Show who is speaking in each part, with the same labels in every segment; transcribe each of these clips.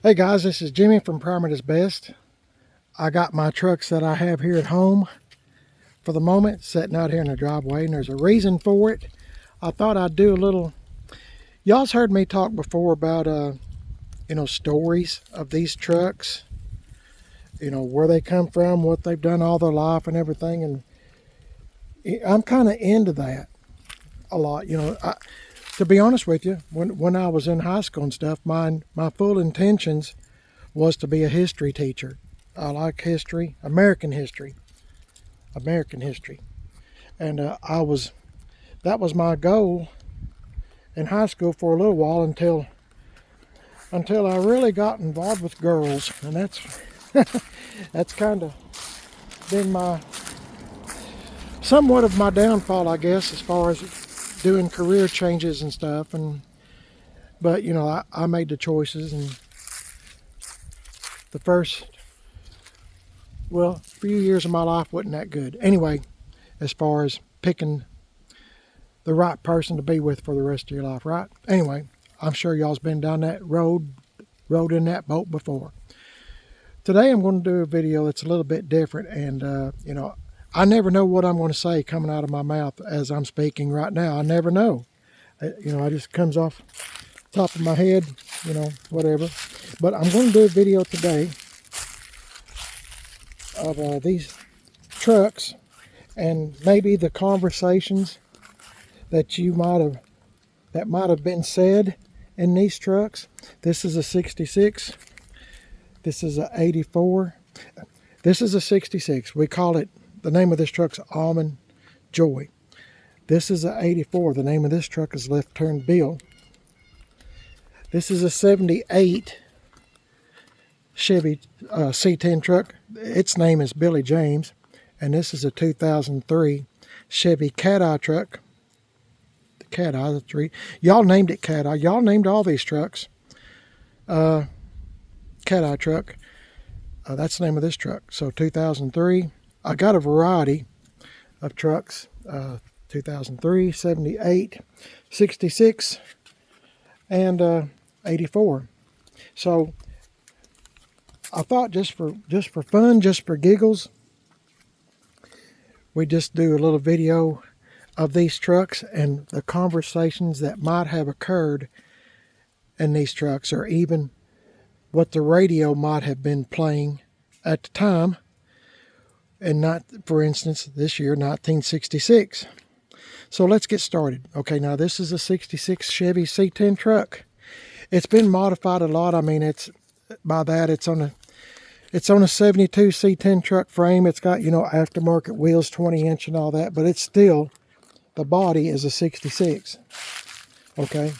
Speaker 1: Hey guys, this is Jimmy from Primer is Best. I got my trucks that I have here at home for the moment sitting out here in the driveway, and there's a reason for it. I thought I'd do a little. Y'all's heard me talk before about stories of these trucks, where they come from, what they've done all their life and everything, and I'm kind of into that a lot. To be honest with you, when I was in high school and stuff, my full intentions was to be a history teacher. I like history, American history, and that was my goal in high school for a little while until I really got involved with girls, and that's kind of been somewhat of my downfall, I guess, as far as doing career changes and stuff. But I made the choices, and the first few years of my life wasn't that good anyway, as far as picking the right person to be with for the rest of your life, right? Anyway, I'm sure y'all's been down that rode in that boat before. Today I'm going to do a video that's a little bit different, and I never know what I'm going to say coming out of my mouth as I'm speaking right now. I never know. I just comes off top of my head, whatever. But I'm going to do a video today of these trucks, and maybe the conversations that might have been said in these trucks. This is a 66. This is a 84. This is a 66. We call it, the name of this truck's Almond Joy. This is a 84. The name of this truck is Left Turn Bill. This is a 78 Chevy C10 truck. Its name is Billy James. And this is a 2003 Chevy Cat Eye truck. The Cat Eye, the three. Y'all named it Cat Eye. Y'all named all these trucks Cat Eye truck. That's the name of this truck. So 2003. I got a variety of trucks. 2003, 78, 66, and 84. So I thought just for fun, just for giggles, we just do a little video of these trucks and the conversations that might have occurred in these trucks, or even what the radio might have been playing at the time. And not, for instance, this year, 1966. So let's get started. Okay, now this is a 66 Chevy C10 truck. It's been modified a lot. I mean, it's on a 72 C10 truck frame. It's got, aftermarket wheels, 20-inch and all that, but it's still, the body is a 66. Okay,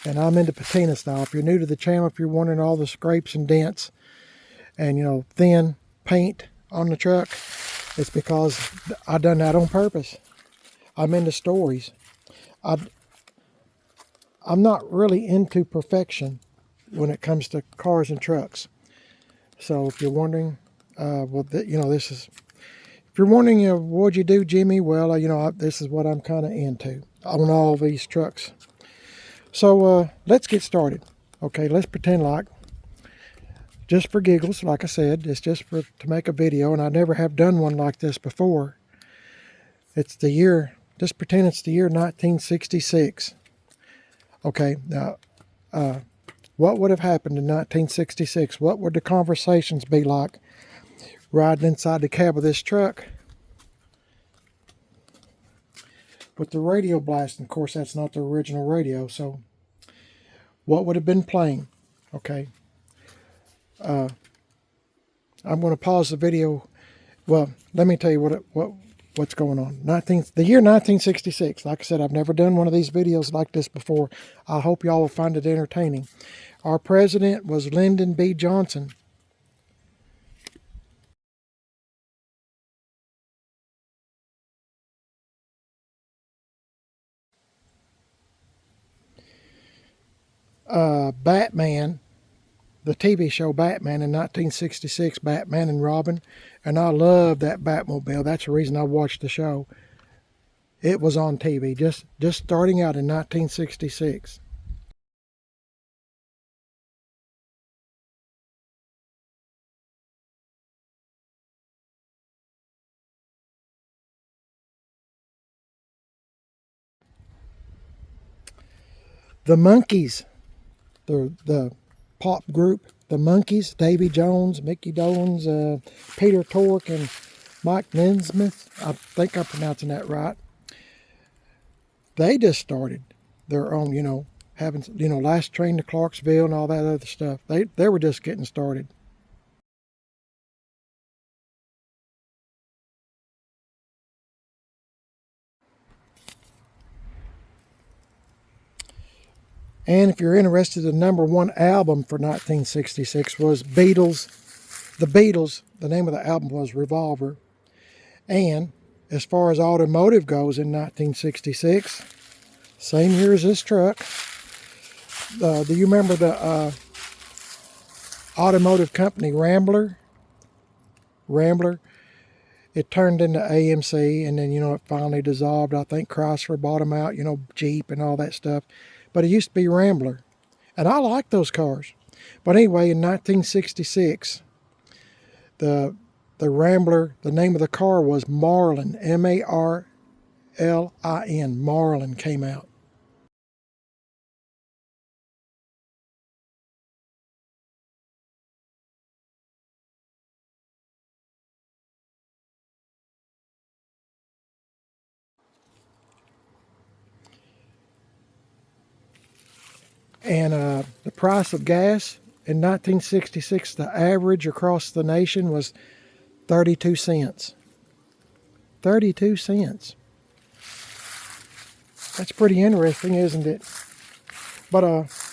Speaker 1: and I'm into patina style. If you're new to the channel, if you're wondering all the scrapes and dents and thin paint on the truck, it's because I done that on purpose. I'm into stories. I'm not really into perfection when it comes to cars and trucks. So if you're wondering, this is, if you're wondering, what'd you do, Jimmy? Well, this is what I'm kind of into on all these trucks. So let's get started. Okay, let's pretend like, just for giggles, like I said, it's just to make a video, and I never have done one like this before. It's the year, just pretend it's the year 1966. Okay, now, what would have happened in 1966? What would the conversations be like riding inside the cab of this truck with the radio blasting? Of course, that's not the original radio, so what would have been playing? Okay. I'm going to pause the video. Well, let me tell you what's going on. The year 1966. Like I said, I've never done one of these videos like this before. I hope y'all will find it entertaining. Our president was Lyndon B. Johnson. Batman, the TV show Batman in 1966, Batman and Robin, and I love that Batmobile. That's the reason I watched the show. It was on TV, just starting out in 1966. The Monkees, the pop group, the Monkees, Davy Jones, Mickey Dolenz, Peter Tork, and Mike Nesmith, I think I'm pronouncing that right. They just started their own, having, Last Train to Clarksville and all that other stuff. They were just getting started. And if you're interested, the #1 album for 1966 was Beatles. The Beatles, the name of the album was Revolver. And as far as automotive goes in 1966, same year as this truck, do you remember the automotive company Rambler? Rambler. It turned into AMC, and then, it finally dissolved. I think Chrysler bought them out, Jeep and all that stuff. But it used to be Rambler. And I like those cars. But anyway, in 1966, the Rambler, the name of the car was Marlin, Marlin. Marlin came out. And the price of gas in 1966, the average across the nation was 32 cents. 32 cents. That's pretty interesting, isn't it? But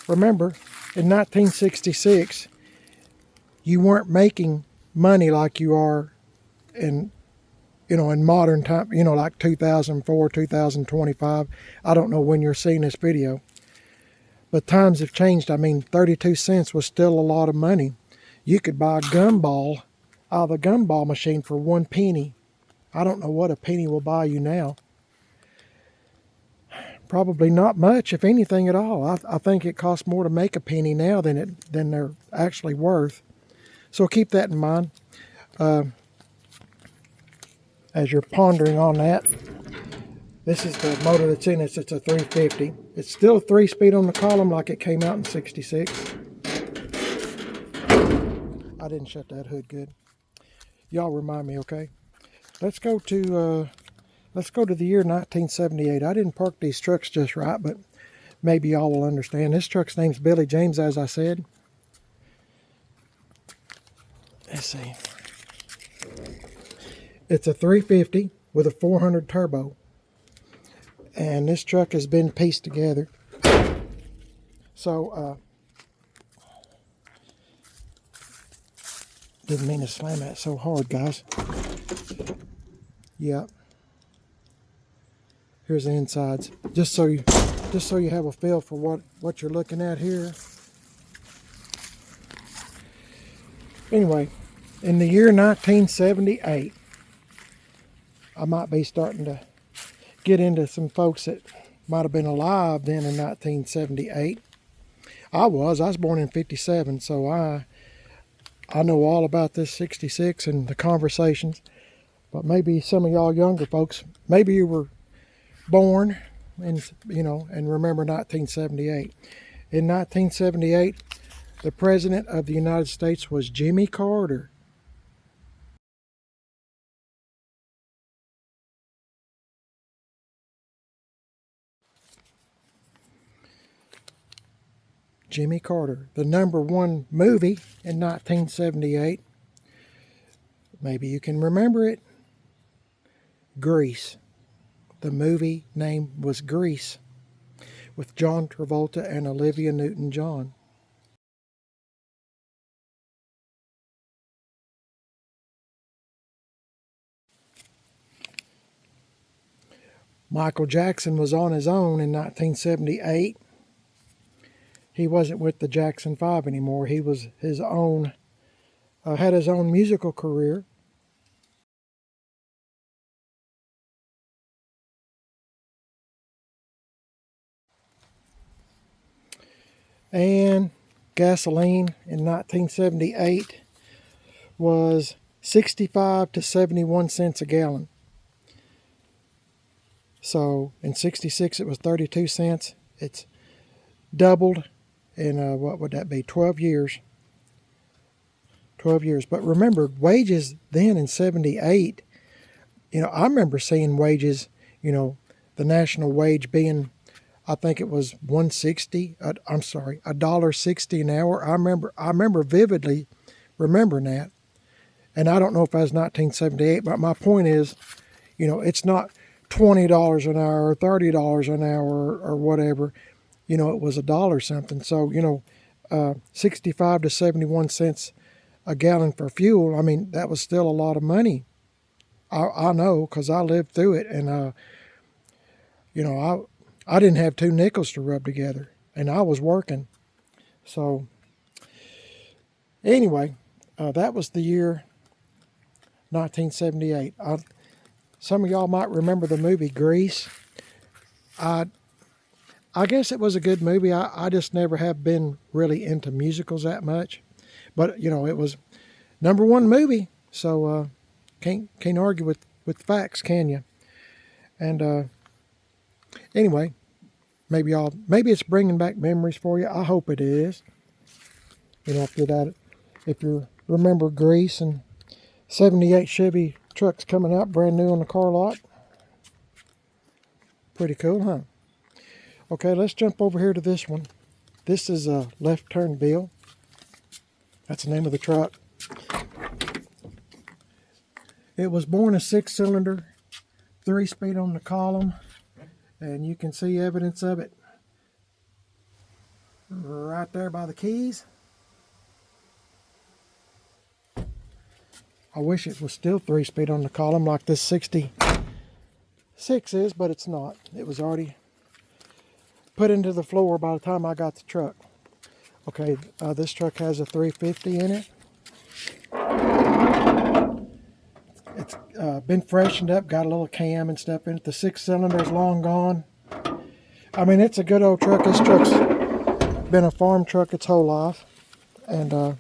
Speaker 1: remember, in 1966, you weren't making money like you are in modern time, like 2004, 2025. I don't know when you're seeing this video. But times have changed. I mean, 32 cents was still a lot of money. You could buy a gumball out of the gumball machine for 1 penny. I don't know what a penny will buy you now. Probably not much, if anything at all. I think it costs more to make a penny now than they're actually worth. So keep that in mind as you're pondering on that. This is the motor that's in it. It's a 350. It's still a 3-speed on the column like it came out in 66. I didn't shut that hood good. Y'all remind me, okay? Let's go to the year 1978. I didn't park these trucks just right, but maybe y'all will understand. This truck's name's Billy James, as I said. Let's see. It's a 350 with a 400 turbo. And this truck has been pieced together. So, didn't mean to slam that so hard, guys. Yeah. Here's the insides. Just so you have a feel for what you're looking at here. Anyway, in the year 1978, I might be starting to get into some folks that might have been alive then in 1978. I was born in 57, so I know all about this 66 and the conversations. But maybe some of y'all younger folks, maybe you were born and remember 1978. In 1978, the President of the United States was Jimmy Carter. Jimmy Carter. The #1 movie in 1978. Maybe you can remember it. Grease. The movie name was Grease, with John Travolta and Olivia Newton-John. Michael Jackson was on his own in 1978. He wasn't with the Jackson 5 anymore. He was his own, had his own musical career. And gasoline in 1978 was 65 to 71 cents a gallon. So in 66 it was 32 cents. It's doubled in, what would that be, 12 years. 12 years. But remember, wages then in 78, I remember seeing wages, the national wage being, I think it was 160. I'm sorry, $1.60 an hour. I remember vividly remembering that. And I don't know if that was 1978, but my point is, it's not $20 an hour or $30 an hour or whatever. It was $1 something. So, 65 to 71 cents a gallon for fuel. I mean, that was still a lot of money. I know because I lived through it, and I didn't have two nickels to rub together, and I was working. So anyway, that was the year 1978. Some of y'all might remember the movie Grease. I guess it was a good movie. I just never have been really into musicals that much, but it was #1 movie. So can't argue with facts, can you? And anyway, maybe it's bringing back memories for you. I hope it is. If you remember Grease and 78 Chevy trucks coming out brand new on the car lot. Pretty cool, huh? Okay, let's jump over here to this one. This is a Left Turn Bill. That's the name of the truck. It was born a 6-cylinder, 3-speed on the column, and you can see evidence of it right there by the keys. I wish it was still 3-speed on the column like this 66 is, but it's not. It was already put into the floor by the time I got the truck. Okay, this truck has a 350 in it. It's been freshened up, got a little cam and stuff in it. The 6-cylinder is long gone. I mean, it's a good old truck. This truck's been a farm truck its whole life, and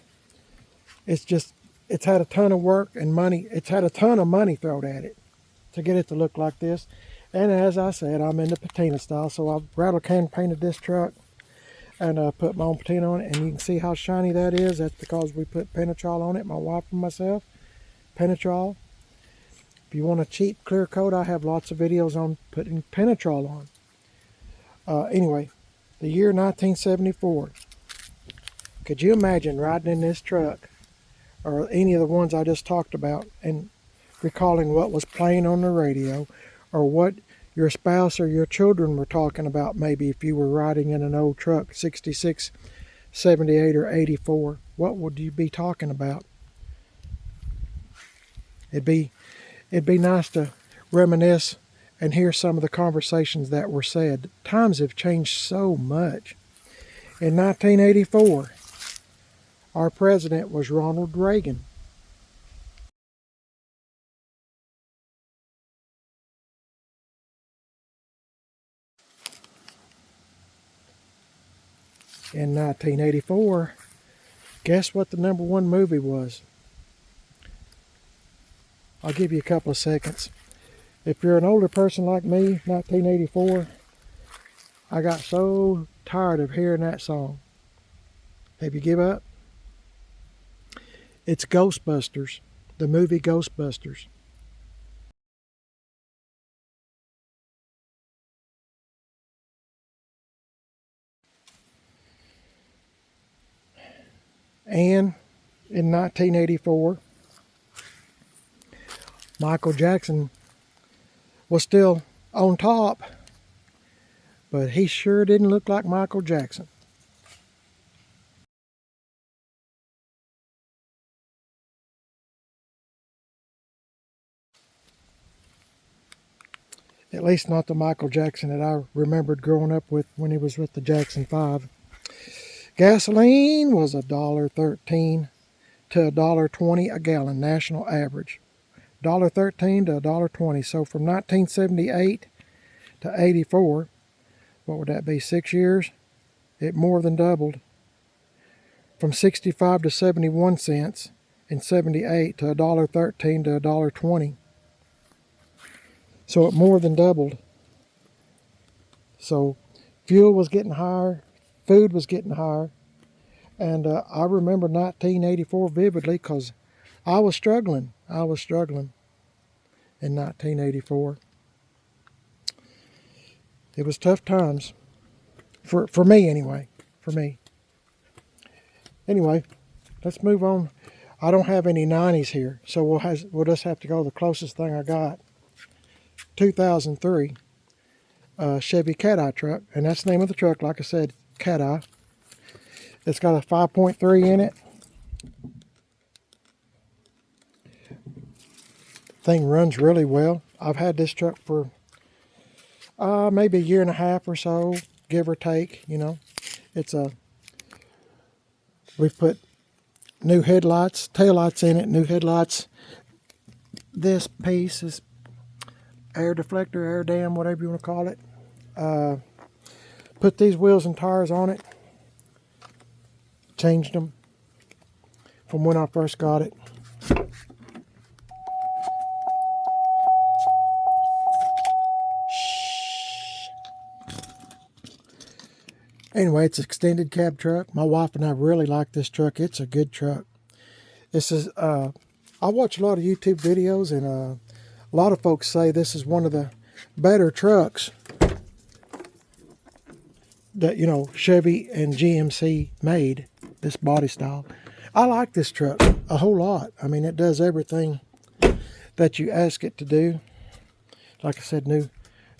Speaker 1: it's had a ton of work and money. It's had a ton of money thrown at it to get it to look like this. And as I said, I'm into patina style, so I've rattle can painted this truck and put my own patina on it. And you can see how shiny that is. That's because we put Penetrol on it, my wife and myself. Penetrol. If you want a cheap clear coat, I have lots of videos on putting Penetrol on. Anyway, the year 1974. Could you imagine riding in this truck, or any of the ones I just talked about, and recalling what was playing on the radio, or what your spouse or your children were talking about, maybe if you were riding in an old truck, 66, 78, or 84, what would you be talking about? It'd be nice to reminisce and hear some of the conversations that were said. Times have changed so much. In 1984, our president was Ronald Reagan. In 1984, guess what the #1 movie was? I'll give you a couple of seconds. If you're an older person like me, 1984, I got so tired of hearing that song. Have you give up? It's Ghostbusters, the movie Ghostbusters. And in 1984, Michael Jackson was still on top, but he sure didn't look like Michael Jackson. At least not the Michael Jackson that I remembered growing up with when he was with the Jackson 5. Gasoline was $1.13 to $1.20 a gallon, national average. $1.13 to $1.20. So from 1978 to 84, what would that be, 6 years? It more than doubled. From 65 to 71 cents in 78 to $1.13 to $1.20. So it more than doubled. So fuel was getting higher, food was getting higher. And I remember 1984 vividly because I was struggling. I was struggling in 1984. It was tough times. For me, anyway. For me. Anyway, let's move on. I don't have any 90s here, so we'll just have to go the closest thing I got. 2003 Chevy Cat-Eye truck, and that's the name of the truck, like I said, Cat-Eye. It's got a 5.3 in it. Thing runs really well. I've had this truck for maybe a year and a half or so, give or take, you know. We've put new headlights, taillights in it, new headlights. This piece is air deflector, air dam, whatever you want to call it. Put these wheels and tires on it. Changed them from when I first got it. Anyway, it's an extended cab truck. My wife and I really like this truck. It's a good truck. This is, I watch a lot of YouTube videos, and a lot of folks say this is one of the better trucks that, you know, Chevy and GMC made, this body style. I like this truck a whole lot. I mean, it does everything that you ask it to do. Like I said, new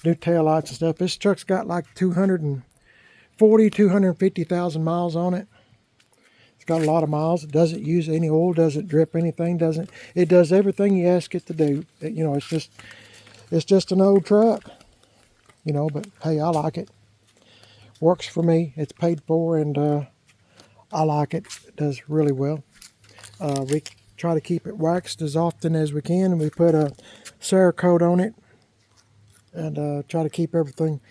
Speaker 1: taillights and stuff. This truck's got like 250,000 miles on it. It's got a lot of miles. It doesn't use any oil, doesn't drip anything, it does everything you ask it to do. You know, it's just an old truck, you know, but hey, I like it. Works for me. It's paid for, and I like it. It does really well. We try to keep it waxed as often as we can, and we put a Cerakote on it, and try to keep everything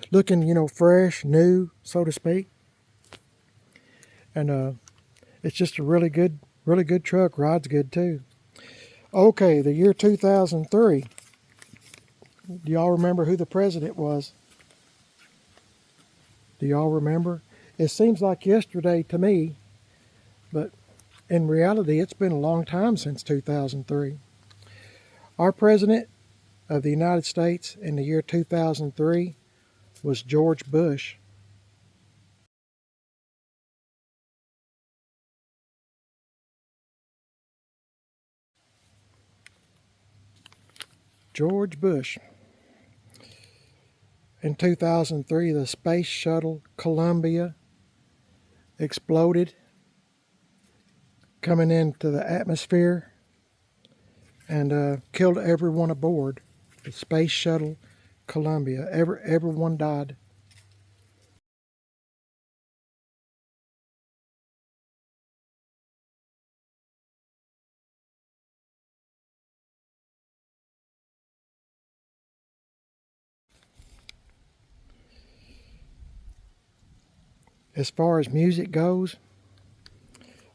Speaker 1: looking, you know, fresh, new, so to speak. And it's just a really good truck. Rides good too. Okay, the year 2003. Do y'all remember who the president was? Do y'all remember? It seems like yesterday to me, but in reality, it's been a long time since 2003. Our president of the United States in the year 2003 was George Bush. George Bush. In 2003, the space shuttle Columbia exploded, coming into the atmosphere, and killed everyone aboard. The space shuttle Columbia. Everyone died. As far as music goes,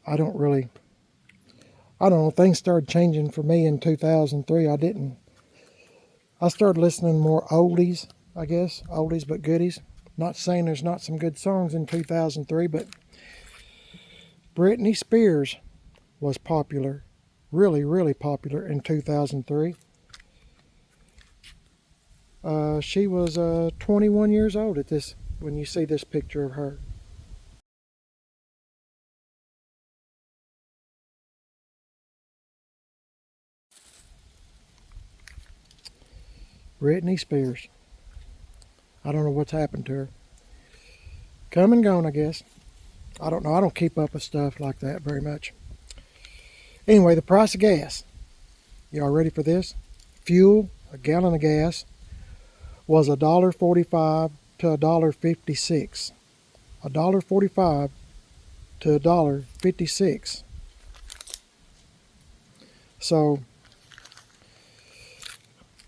Speaker 1: I don't know, things started changing for me in 2003. I started listening more oldies, I guess, oldies but goodies. Not saying there's not some good songs in 2003, but Britney Spears was popular, really popular in 2003. She was 21 years old at this, when you see this picture of her. Britney Spears. I don't know what's happened to her. Come and gone, I guess. I don't know. I don't keep up with stuff like that very much. Anyway, the price of gas. Y'all ready for this? Fuel, a gallon of gas, was $1.45 to $1.56. $1.45 to $1.56. So,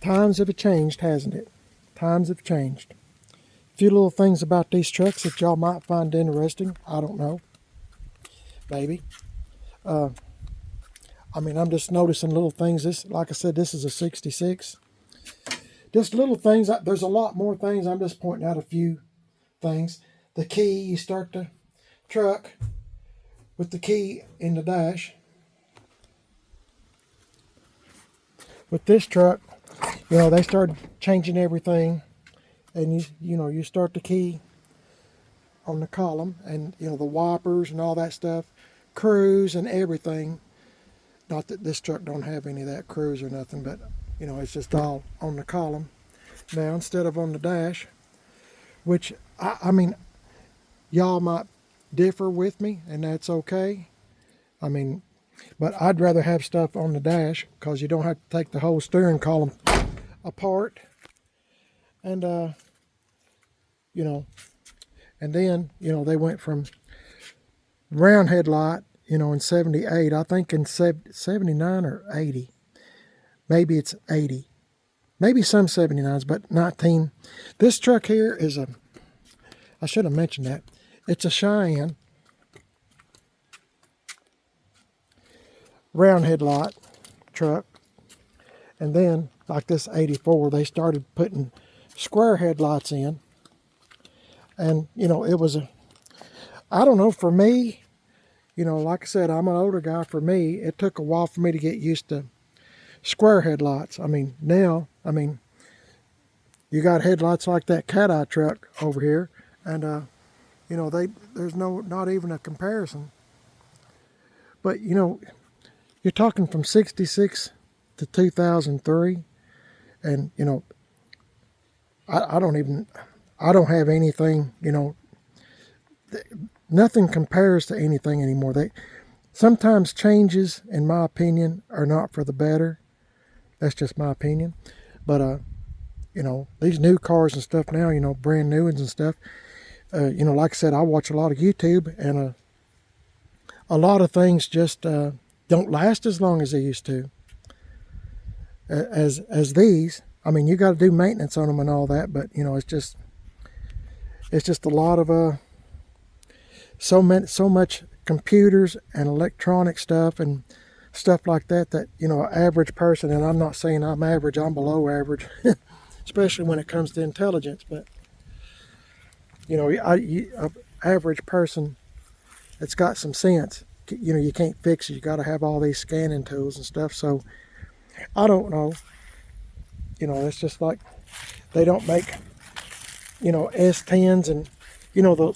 Speaker 1: times have changed, hasn't it? Times have changed. A few little things about these trucks that y'all might find interesting. I don't know. Maybe. I mean, I'm just noticing little things. This, like I said, this is a 66. Just little things. There's a lot more things. I'm just pointing out a few things. the key, you start the truck with the key in the dash. With this truck, you know, they started changing everything, and you start the key on the column, and you know the wipers and all that stuff, cruise and everything. Not that this truck don't have any of that cruise or nothing, but you know it's just all on the column now instead of on the dash. Which I mean, y'all might differ with me, and that's okay. I mean, but I'd rather have stuff on the dash because you don't have to take the whole steering column apart. And you know, and then you know they went from round headlight, you know, in 78, I think in 79 or 80, maybe it's 80, maybe some 79s, but 19. This truck here is a, I should have mentioned that, it's a Cheyenne round headlight truck. And then like this 84, they started putting square headlights in, and you know it was a, I don't know, for me, you know, like I said, I'm an older guy. For me, it took a while for me to get used to square headlights. I mean, now, I mean, you got headlights like that cat eye truck over here, and you know, there's not even a comparison. But you know, you're talking from 66 to 2003, and you know, I don't have anything, you know, nothing compares to anything anymore. They sometimes changes, in my opinion, are not for the better. That's just my opinion. But you know, these new cars and stuff now, you know, brand new ones and stuff. You know, like I said, I watch a lot of YouTube, and a lot of things just don't last as long as they used to. As these, I mean, you got to do maintenance on them and all that, but you know, it's just a lot of so much computers and electronic stuff and stuff like that you know, an average person, and I'm not saying I'm average, I'm below average, especially when it comes to intelligence, but you know, an average person that's got some sense, you know, you can't fix it. You got to have all these scanning tools and stuff. So I don't know, you know, it's just like they don't make, you know, C10's, and you know,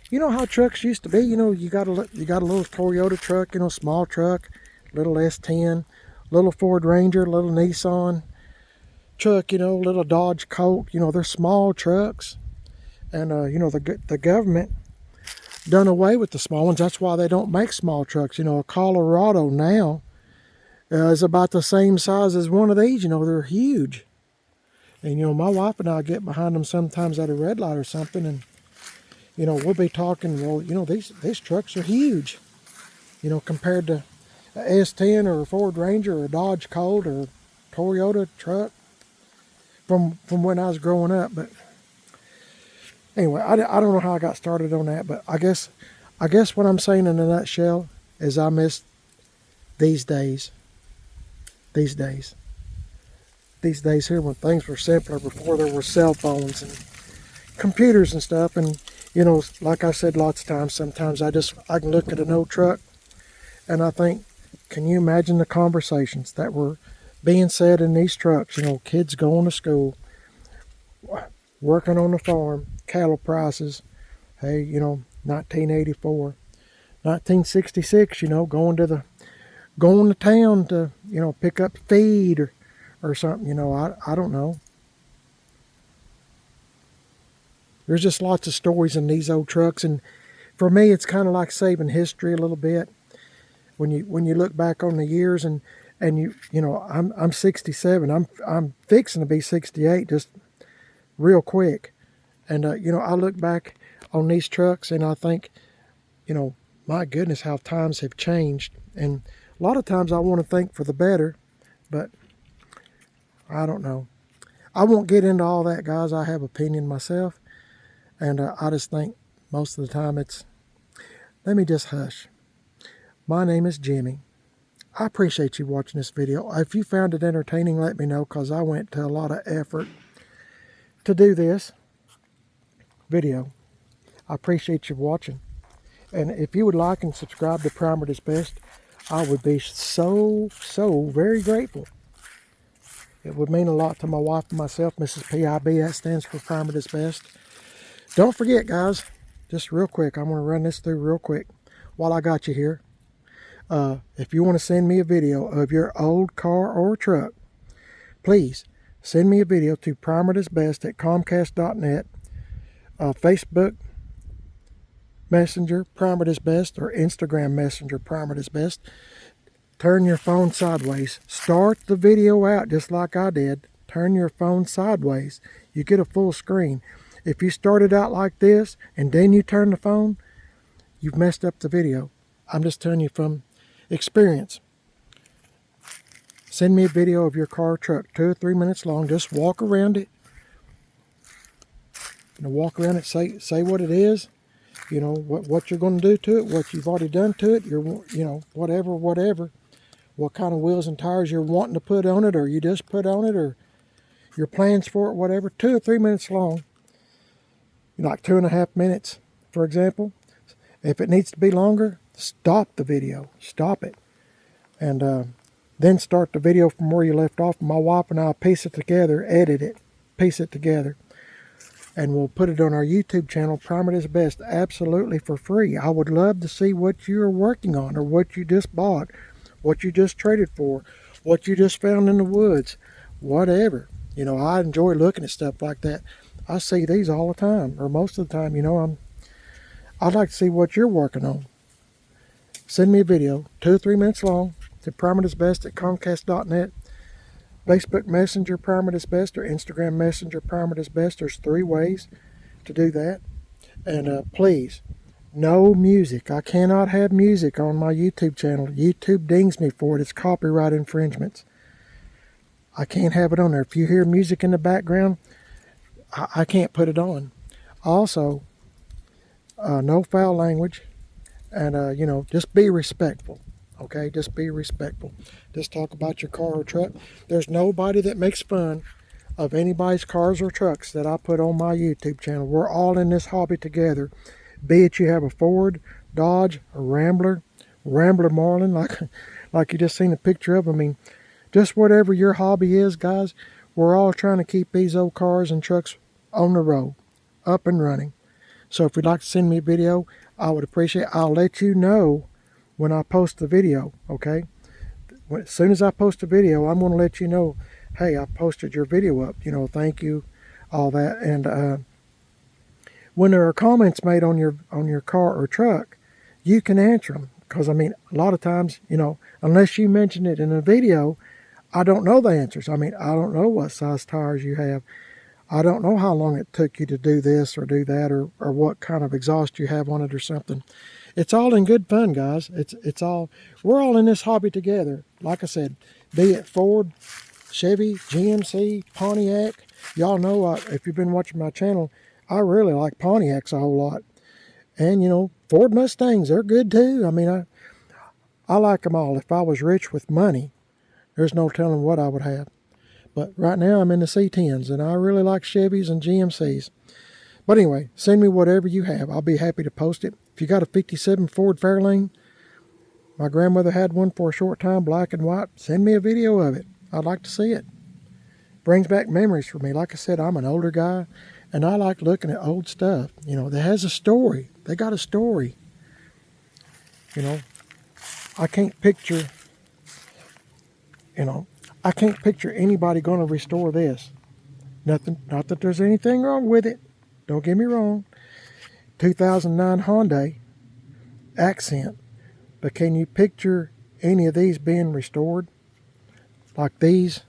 Speaker 1: you know how trucks used to be. You know, you got a little Toyota truck, you know, small truck, little C10, little Ford Ranger, little Nissan truck, you know, little Dodge Colt. You know, they're small trucks, and you know, the government done away with the small ones. That's why they don't make small trucks. You know, a Colorado now is about the same size as one of these. You know, they're huge. And you know, my wife and I get behind them sometimes at a red light or something, and you know, we'll be talking, well, you know, these trucks are huge, you know, compared to a S10 or a Ford Ranger or a Dodge Colt or a Toyota truck from when I was growing up. But anyway, I don't know how I got started on that, but I guess what I'm saying in a nutshell is I miss these days here when things were simpler, before there were cell phones and computers and stuff. And you know, like I said lots of times, sometimes I can look at an old truck and I think, can you imagine the conversations that were being said in these trucks? You know, kids going to school, working on the farm, cattle prices. Hey, you know, 1984, 1966, you know, going to town to, you know, pick up feed or something, you know, I don't know. There's just lots of stories in these old trucks, and for me, it's kind of like saving history a little bit. When you look back on the years, and you know, I'm 67. I'm fixing to be 68 just real quick, and you know, I look back on these trucks and I think, you know, my goodness, how times have changed. And a lot of times I want to think for the better, but I don't know. I won't get into all that, guys. I have opinion myself. And I just think most of the time let me just hush. My name is Jimmy. I appreciate you watching this video. If you found it entertaining, let me know, because I went to a lot of effort to do this video. I appreciate you watching. And if you would like and subscribe to Primer is Best, I would be so very grateful. It would mean a lot to my wife and myself, Mrs. PIB. That stands for Primer is Best. Don't forget, guys, just real quick, I'm going to run this through real quick while I got you here. If you want to send me a video of your old car or truck, please send me a video to primerisbest@comcast.net, Facebook Messenger, Primer is Best, or Instagram Messenger, Primer is Best. Turn your phone sideways. Start the video out just like I did. Turn your phone sideways. You get a full screen. If you start it out like this and then you turn the phone, you've messed up the video. I'm just telling you from experience. Send me a video of your car or truck, 2 or 3 minutes long. Just walk around it. Walk around it, say what it is. What you're going to do to it, what you've already done to it, whatever. What kind of wheels and tires you're wanting to put on it, or you just put on it, or your plans for it, whatever. 2 or 3 minutes long. Like 2.5 minutes, for example. If it needs to be longer, stop the video. Stop it. And then start the video from where you left off. My wife and I piece it together, edit it, piece it together. And we'll put it on our YouTube channel, Primer is Best, absolutely for free. I would love to see what you're working on, or what you just bought, what you just traded for, what you just found in the woods, whatever. I enjoy looking at stuff like that. I see these all the time, or most of the time. I'd like to see what you're working on. Send me a video, 2 or 3 minutes long, to primerisbest@comcast.net. Facebook Messenger, Primer is Best, or Instagram Messenger, Primer is Best. There's 3 ways to do that. And please, no music. I cannot have music on my YouTube channel. YouTube dings me for it. It's copyright infringements. I can't have it on there. If you hear music in the background, I can't put it on. Also, no foul language. And, just be respectful. Okay, just be respectful. Just talk about your car or truck. There's nobody that makes fun of anybody's cars or trucks that I put on my YouTube channel. We're all in this hobby together. Be it you have a Ford, Dodge, a Rambler Marlin, like you just seen a picture of. Just whatever your hobby is, guys, we're all trying to keep these old cars and trucks on the road, up and running. So if you'd like to send me a video, I would appreciate it. I'll let you know when I post the video, okay? As soon as I post a video, I'm going to let you know, hey, I posted your video up. Thank you, all that. And when there are comments made on your car or truck, you can answer them. Because, a lot of times, unless you mention it in a video, I don't know the answers. I don't know what size tires you have. I don't know how long it took you to do this or do that, or what kind of exhaust you have on it or something. It's all in good fun, guys. We're all in this hobby together. Like I said, be it Ford, Chevy, GMC, Pontiac. Y'all know, if you've been watching my channel, I really like Pontiacs a whole lot. And, Ford Mustangs, they're good too. I like them all. If I was rich with money, there's no telling what I would have. But right now I'm in the C10's, and I really like Chevys and GMC's. But anyway, send me whatever you have. I'll be happy to post it. If you got a 57 Ford Fairlane, my grandmother had one for a short time, black and white, send me a video of it. I'd like to see it. Brings back memories for me. Like I said, I'm an older guy, and I like looking at old stuff. That has a story. They got a story. I can't picture, I can't picture anybody going to restore this. Not that there's anything wrong with it. Don't get me wrong. 2009 Hyundai Accent. But can you picture any of these being restored? Like these?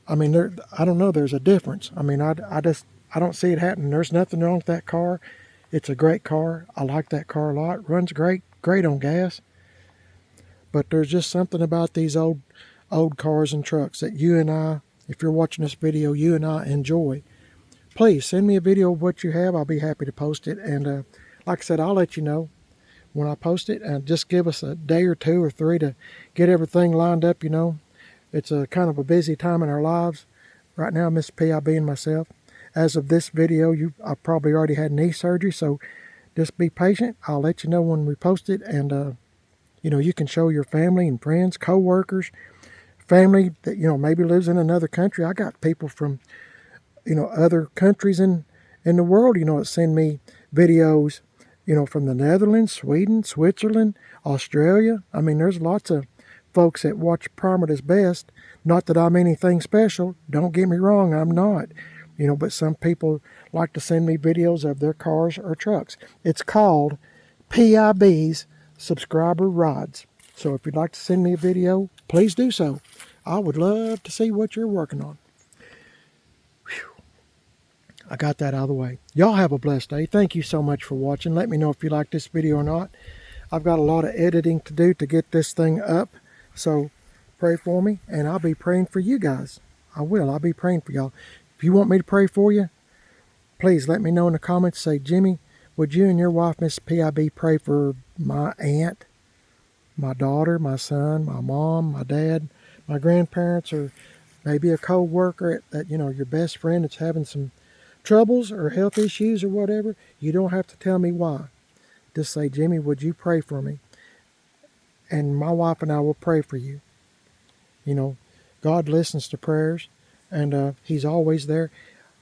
Speaker 1: I don't know. There's a difference. I don't see it happening. There's nothing wrong with that car. It's a great car. I like that car a lot. Runs great on gas. But there's just something about these old cars and trucks that you and I, if you're watching this video, you and I enjoy. Please send me a video of what you have. I'll be happy to post it. And like I said, I'll let you know when I post it. And just give us a day or 2 or 3 to get everything lined up. It's a kind of a busy time in our lives right now, Miss PIB and myself. as of this video, I probably already had knee surgery, so just be patient. I'll let you know when we post it, and you can show your family and friends, co-workers, family that maybe lives in another country. I got people from other countries in the world that send me videos from the Netherlands, Sweden, Switzerland, Australia. I mean, there's lots of folks that watch Primer at His Best. Not that I'm anything special, don't get me wrong, I'm not. But some people like to send me videos of their cars or trucks. It's called PIB's Subscriber Rides. So if you'd like to send me a video, please do so. I would love to see what you're working on. Whew. I got that out of the way. Y'all have a blessed day. Thank you so much for watching. Let me know if you like this video or not. I've got a lot of editing to do to get this thing up. So pray for me, and I'll be praying for you guys. I will. I'll be praying for y'all. If you want me to pray for you, please let me know in the comments. Say, Jimmy, would you and your wife, Miss PIB, pray for my aunt, my daughter, my son, my mom, my dad, my grandparents, or maybe a co-worker that, your best friend that's having some troubles or health issues or whatever? You don't have to tell me why. Just say, Jimmy, would you pray for me? And my wife and I will pray for you. God listens to prayers, and He's always there.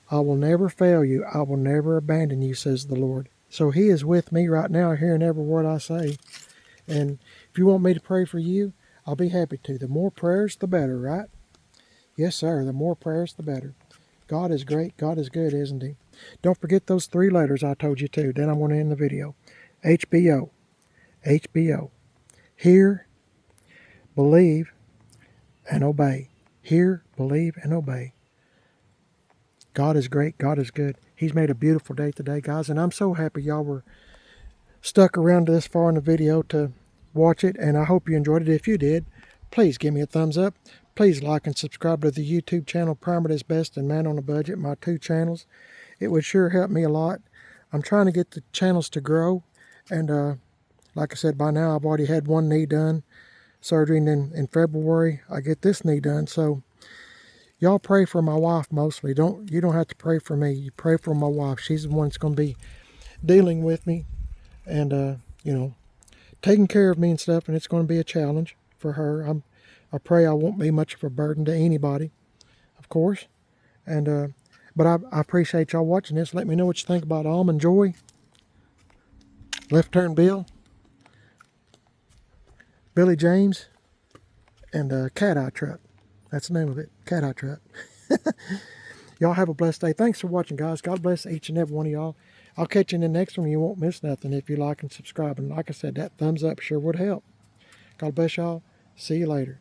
Speaker 1: I will never fail you. I will never abandon you, says the Lord. So He is with me right now, hearing every word I say. And if you want me to pray for you, I'll be happy to. The more prayers, the better, right? Yes, sir. The more prayers, the better. God is great. God is good, isn't He? Don't forget those 3 letters I told you to. Then I'm going to end the video. HBO. HBO. Hear, believe, and obey. Hear, believe, and obey. God is great. God is good. He's made a beautiful day today, guys. And I'm so happy y'all were stuck around this far in the video to watch it. And I hope you enjoyed it. If you did, please give me a thumbs up. Please like and subscribe to the YouTube channel, Primer at His Best and Man on a Budget, my 2 channels. It would sure help me a lot. I'm trying to get the channels to grow. And like I said, by now I've already had 1 knee done. Surgery, and then in February I get this knee done. So y'all pray for my wife mostly. You don't have to pray for me. You pray for my wife. She's the one that's going to be dealing with me and taking care of me and stuff, and it's going to be a challenge for her. I pray I won't be much of a burden to anybody, of course. And but I appreciate y'all watching this. Let me know what you think about Almond Joy, Left Turn Bill, Billy James, and Cat Eye Truck. That's the name of it, Cat Eye Truck. Y'all have a blessed day. Thanks for watching, guys. God bless each and every one of y'all. I'll catch you in the next one. You won't miss nothing if you like and subscribe. And like I said, that thumbs up sure would help. God bless y'all. See you later.